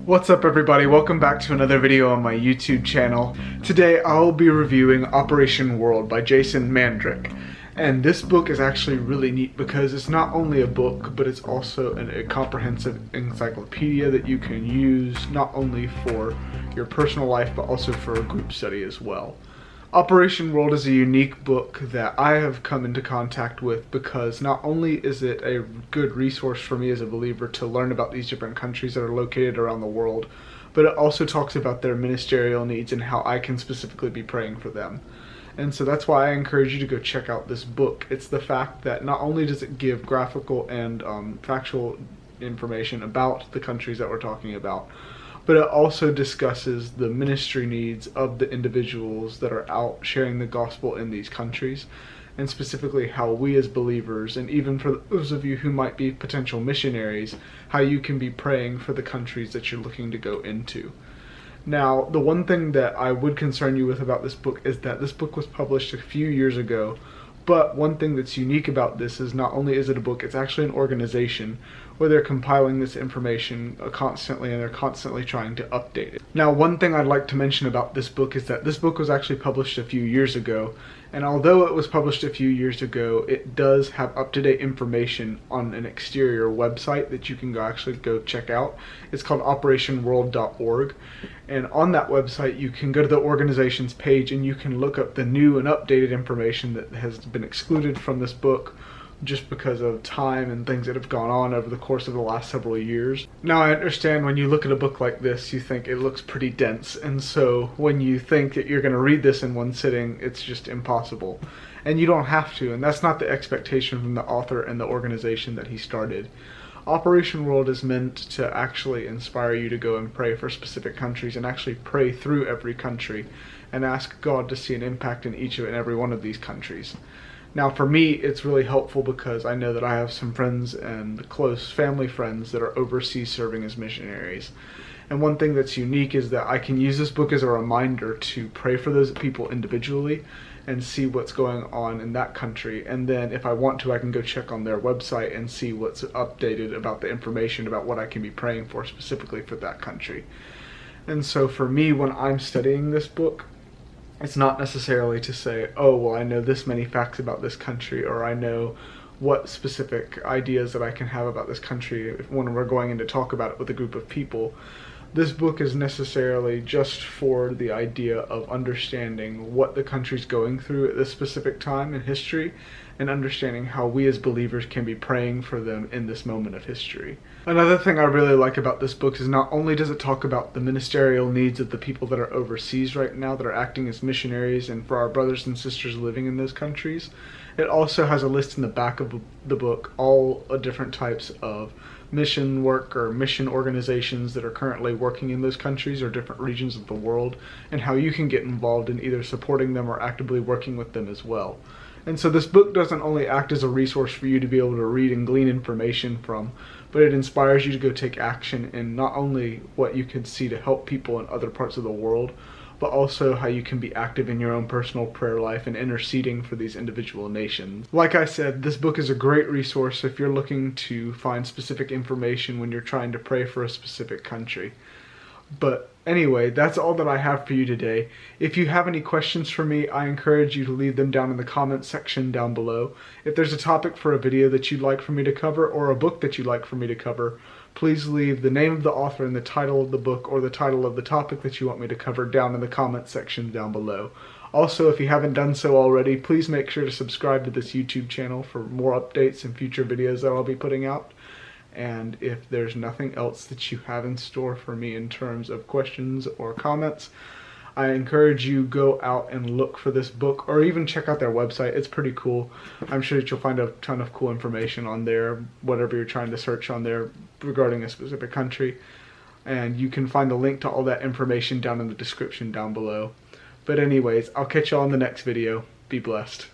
What's up everybody, welcome back to another video on my YouTube channel. Today I'll be reviewing Operation World by Jason Mandryk. And this book is actually really neat because it's not only a book, but it's also a comprehensive encyclopedia that you can use not only for your personal life, but also for a group study as well. Operation World is a unique book that I have come into contact with because not only is it a good resource for me as a believer to learn about these different countries that are located around the world, but it also talks about their ministerial needs and how I can specifically be praying for them. And so that's why I encourage you to go check out this book. It's the fact that not only does it give graphical and factual information about the countries that we're talking about, but it also discusses the ministry needs of the individuals that are out sharing the gospel in these countries, and specifically how we as believers, and even for those of you who might be potential missionaries, how you can be praying for the countries that you're looking to go into. Now, the one thing that I would concern you with about this book is that this book was published a few years ago, but one thing that's unique about this is not only is it a book, it's actually an organization where they're compiling this information constantly, and they're constantly trying to update it. Now, one thing I'd like to mention about this book is that this book was actually published a few years ago, and although it was published a few years ago, it does have up-to-date information on an exterior website that you can actually go check out. It's called operationworld.org, and on that website you can go to the organization's page and you can look up the new and updated information that has been excluded from this book just because of time and things that have gone on over the course of the last several years. Now, I understand when you look at a book like this, you think it looks pretty dense, and so when you think that you're going to read this in one sitting, it's just impossible. And you don't have to, and that's not the expectation from the author and the organization that he started. Operation World is meant to actually inspire you to go and pray for specific countries and actually pray through every country and ask God to see an impact in each and every one of these countries. Now, for me, it's really helpful because I know that I have some friends and close family friends that are overseas serving as missionaries. And one thing that's unique is that I can use this book as a reminder to pray for those people individually and see what's going on in that country. And then if I want to, I can go check on their website and see what's updated about the information about what I can be praying for specifically for that country. And so for me, when I'm studying this book, it's not necessarily to say, oh, well, I know this many facts about this country, or I know what specific ideas that I can have about this country when we're going in to talk about it with a group of people. This book is necessarily just for the idea of understanding what the country's going through at this specific time in history, and understanding how we as believers can be praying for them in this moment of history. Another thing I really like about this book is not only does it talk about the ministerial needs of the people that are overseas right now that are acting as missionaries and for our brothers and sisters living in those countries, it also has a list in the back of the book, all different types of mission work or mission organizations that are currently working in those countries or different regions of the world, and how you can get involved in either supporting them or actively working with them as well. And so this book doesn't only act as a resource for you to be able to read and glean information from, but it inspires you to go take action in not only what you can see to help people in other parts of the world, but also how you can be active in your own personal prayer life and interceding for these individual nations. Like I said, this book is a great resource if you're looking to find specific information when you're trying to pray for a specific country. But anyway, that's all that I have for you today. If you have any questions for me, I encourage you to leave them down in the comments section down below. If there's a topic for a video that you'd like for me to cover, or a book that you'd like for me to cover, please leave the name of the author and the title of the book or the title of the topic that you want me to cover down in the comments section down below. Also, if you haven't done so already, please make sure to subscribe to this YouTube channel for more updates and future videos that I'll be putting out. And if there's nothing else that you have in store for me in terms of questions or comments, I encourage you go out and look for this book, or even check out their website. It's pretty cool. I'm sure that you'll find a ton of cool information on there, whatever you're trying to search on there regarding a specific country. And you can find the link to all that information down in the description down below. But anyways, I'll catch you all in the next video. Be blessed.